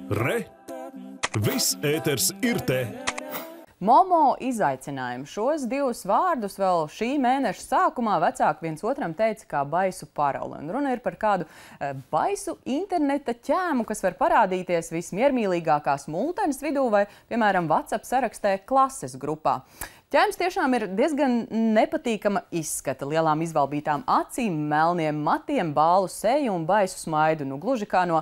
Re! Viss ēters ir te! Momo izaicinājumi. Šos divus vārdus vēl šī mēneša sākumā vecāki viens otram teica kā baisu paroli. Un runa ir par kādu baisu interneta ķēmu, kas var parādīties vismiermīlīgākās multenes vidū vai, piemēram, WhatsApp sarakstē klases grupā. Ķēms tiešām ir diezgan nepatīkama izskata, lielām izvalbītām acīm, melniem matiem, bālu seju un baisu smaidu. Nu, gluži kā no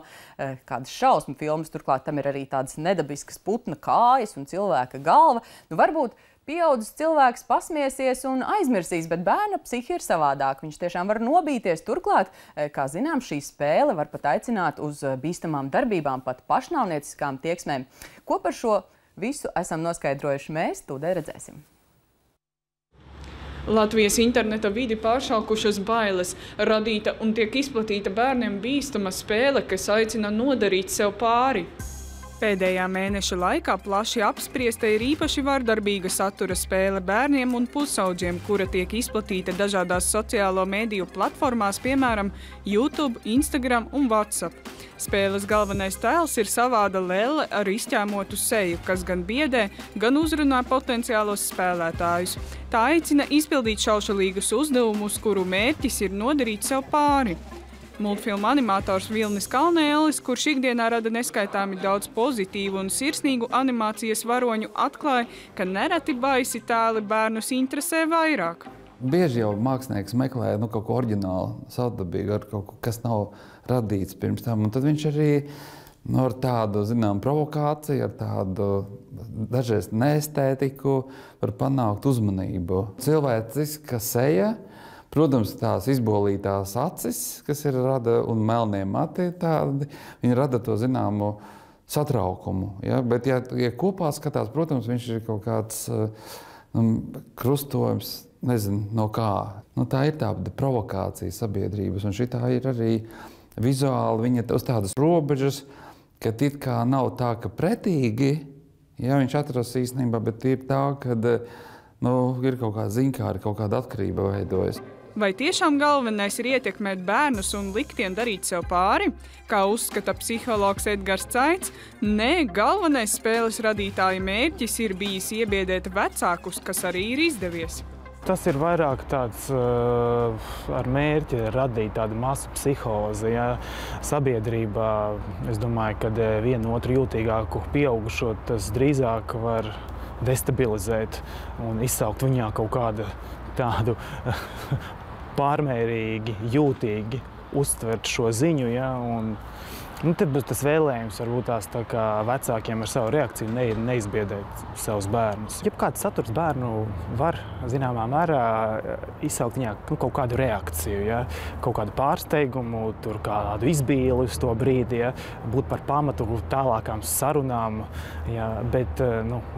kādas šausmu filmas, turklāt tam ir arī tādas nedabiskas putna kājas un cilvēka galva. Nu, varbūt pieaudzis cilvēks pasmiesies un aizmirsīs, bet bērna psihi ir savādāk. Viņš tiešām var nobīties. Turklāt, kā zinām, šī spēle var pat aicināt uz bīstamām darbībām, pat pašnāvnieciskām tieksmēm. Ko par šo visu esam noskaidrojuši mēs, tūdēļ redzēsim. Latvijas interneta vidi pāršaukušas bailes, radīta un tiek izplatīta bērniem bīstama spēle, kas aicina nodarīt sev pāri. Pēdējā mēneša laikā plaši apspriesta ir īpaši vardarbīga satura spēle bērniem un pusaudžiem, kura tiek izplatīta dažādās sociālo mediju platformās, piemēram, YouTube, Instagram un WhatsApp. Spēles galvenais tēls ir savāda lelle ar izķēmotu seju, kas gan biedē, gan uzrunā potenciālos spēlētājus. Tā aicina izpildīt šaušalīgus uzdevumus, kuru mērķis ir nodarīt sev pāri. Multfilmu animators Vilnis Kalnēlis, kurš ikdienā rada neskaitāmi daudz pozitīvu un sirsnīgu animācijas varoņu, atklāja, ka nereti baisi tēli bērnus interesē vairāk. Bieži jau mākslinieks meklē kaut ko oriģinālu, savdabīgu, ar kaut ko, kas nav radīts pirms tam. Un tad viņš arī ar tādu, zinām, provokāciju, ar tādu dažreiz neestētiku var panākt uzmanību. Cilvēciska seja, protams, tās izbolītās acis, kas ir rada, un melnie mati tādi, viņi rada to zināmu satraukumu. Ja? Bet, ja kopā skatās, protams, viņš ir kaut kāds krustojums, nezinu, no kā. Tā ir tāda provokācija sabiedrības, un šitā ir arī vizuāli, viņa uz tādas robežas, ka it kā nav tā, ka pretīgi, ja viņš atrast īstenībā, bet ir tā, ka ir kaut kāda ziņkāra, kaut kāda atkarība veidojas. Vai tiešām galvenais ir ietekmēt bērnus un likt tiem darīt sev pāri? Kā uzskata psihologs Edgars Caits, nē, galvenais spēles radītāja mērķis ir bijis iebiedēt vecākus, kas arī ir izdevies. Tas ir vairāk tāds ar mērķi radīt tādu masu psihozi. Ja? Sabiedrībā, es domāju, ka vienu otru jūtīgāku pieaugušo tas drīzāk var destabilizēt un izsaukt viņā kaut kādu tādu pārmērīgi, jūtīgi uztvert šo ziņu. Ja? Tad tas vēlējums varbūt tās tā kā vecākiem ar savu reakciju neizbiedēt savus bērnus. Jebkāds saturs bērnu var, zināmā mērā, izsaukt viņā kaut kādu reakciju, ja? Kaut kādu pārsteigumu, kādu izbīli uz to brīdi, ja? Būt par pamatu tālākām sarunām, ja? Bet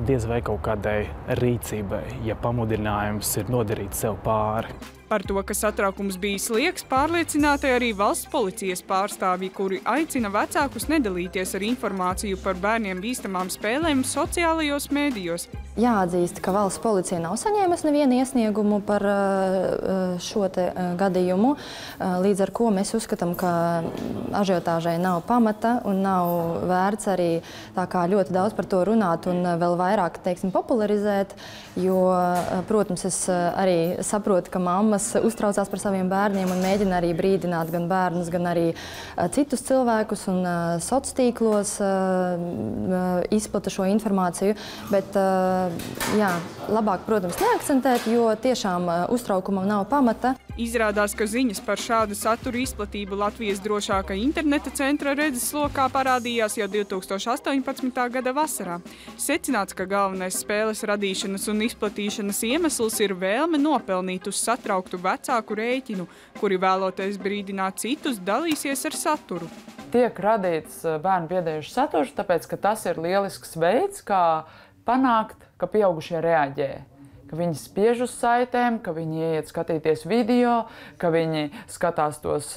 diez vai kaut kādai rīcībai, ja pamudinājums ir nodarīt sev pāri. Par to, ka satraukums bijis liekas, pārliecināti arī valsts policijas pārstāvji, kuri aicina vecākus nedalīties ar informāciju par bērniem bīstamām spēlēm sociālajos mēdījos. Jāatzīst, ka valsts policija nav saņēmusi nevienu iesniegumu par šo te gadījumu, līdz ar ko mēs uzskatām, ka ažiotāžai nav pamata un nav vērts arī tā kā ļoti daudz par to runāt un vēl vairāk, teiksim, popularizēt, jo, protams, es arī saprotu, ka mammas uztraucās par saviem bērniem un mēģina arī brīdināt gan bērnus, gan arī citus cilvēkus un sociālos tīklos izplata šo informāciju, bet jā, labāk, protams, neakcentēt, jo tiešām uztraukumam nav pamata. Izrādās, ka ziņas par šādu saturu izplatību Latvijas drošākā interneta centra redzeslokā parādījās jau 2018. gada vasarā. Secināts, ka galvenais spēles radīšanas un izplatīšanas iemesls ir vēlme nopelnīt uz satrauktu vecāku rēķinu, kuri vēloties brīdināt citus dalīsies ar saturu. Tiek radīts bērnu biedējušs saturs, tāpēc, ka tas ir lielisks veids, kā panākt, ka pieaugušie reaģē. Ka viņi spiež uz saitēm, ka viņi ieiet skatīties video, ka viņi skatās tos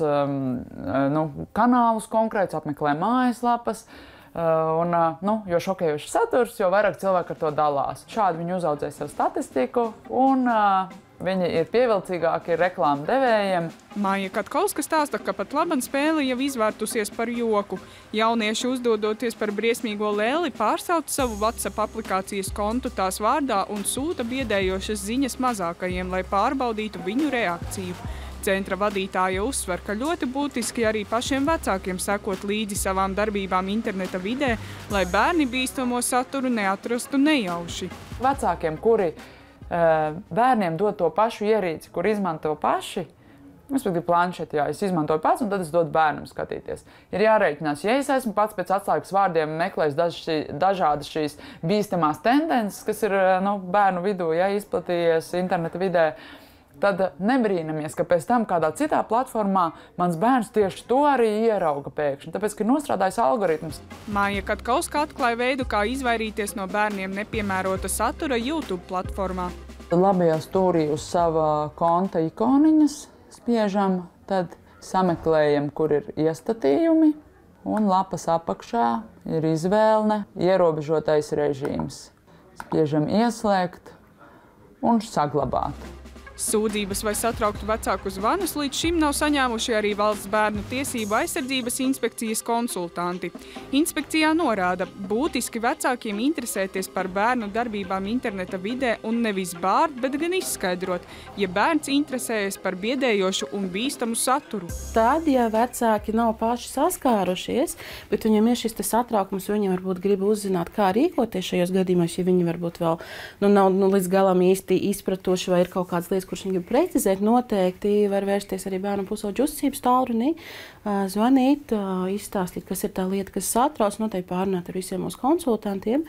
kanālus konkrēts, apmeklē mājaslapas. Jo šokējuši saturs, jo vairāk cilvēku ar to dalās. Šādi viņi uzaudzē sev statistiku un viņi ir pievilcīgāki reklāmu devējiem. Maija Katkovska stāsta, ka pat laban spēle jau izvērtusies par joku. Jaunieši uzdodoties par briesmīgo lēli pārsauc savu WhatsApp aplikācijas kontu tās vārdā un sūta biedējošas ziņas mazākajiem, lai pārbaudītu viņu reakciju. Centra vadītāja uzsver, ka ļoti būtiski arī pašiem vecākiem sekot līdzi savām darbībām interneta vidē, lai bērni bīstamo saturu neatrastu nejauši. Vecākiem, kuri bērniem dod to pašu ierīci, kur izmanto paši, respektīvi planšeti, es izmantoju pats, un tad es dodu bērnam skatīties. Ir jārēķinās, ja es esmu pats pēc atslēgas vārdiem meklējis dažādas šīs bīstamās tendences, kas ir bērnu vidū, izplatījies interneta vidē, tad nebrīnamies, ka pēc tam kādā citā platformā mans bērns tieši to arī ierauga pēkšņi, tāpēc, ka ir nostrādājis algoritms. Maija Katkovska atklāja veidu, kā izvairīties no bērniem nepiemērota satura YouTube platformā. Labajā stūrī uz sava konta ikoniņas spiežam, tad sameklējam, kur ir iestatījumi, un lapas apakšā ir izvēle ierobežotais režīms. Spiežam ieslēgt un saglabāt. Sūdzības vai satrauktu vecāku zvanus līdz šim nav saņēmuši arī Valsts bērnu tiesību aizsardzības inspekcijas konsultanti. Inspekcijā norāda, būtiski vecākiem interesēties par bērnu darbībām interneta vidē un nevis bārt, bet gan izskaidrot, ja bērns interesējas par biedējošu un bīstamu saturu. Tad, ja vecāki nav paši saskārušies, bet viņam ir šis satraukums, viņi varbūt grib uzzināt, kā rīkoties šajos gadījumos, ja viņi varbūt vēl nav līdz galam īsti izpratuši vai ir kaut kādas lietas, kurš viņi grib precizēt, noteikti var vērsties arī bērnu pusauģu uzticības tālruni, zvanīt, izstāstīt, kas ir tā lieta, kas satrauc, noteikti pārunāt ar visiem mūsu konsultantiem.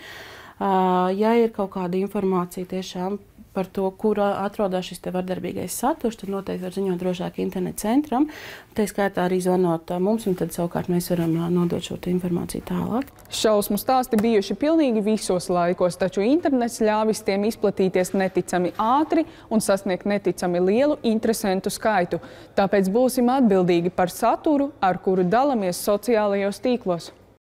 Ja ir kaut kāda informācija tiešām par to, kur atrodas šis vardarbīgais saturs, tad noteikti var ziņot drošāk internetu centram. Tā skaitā arī zvanot mums, un tad savukārt mēs varam nodot šo informāciju tālāk. Šausmu stāsti bijuši pilnīgi visos laikos, taču internets ļāvis tiem izplatīties neticami ātri un sasniegt neticami lielu interesentu skaitu. Tāpēc būsim atbildīgi par saturu, ar kuru dalamies sociālajos tīklos.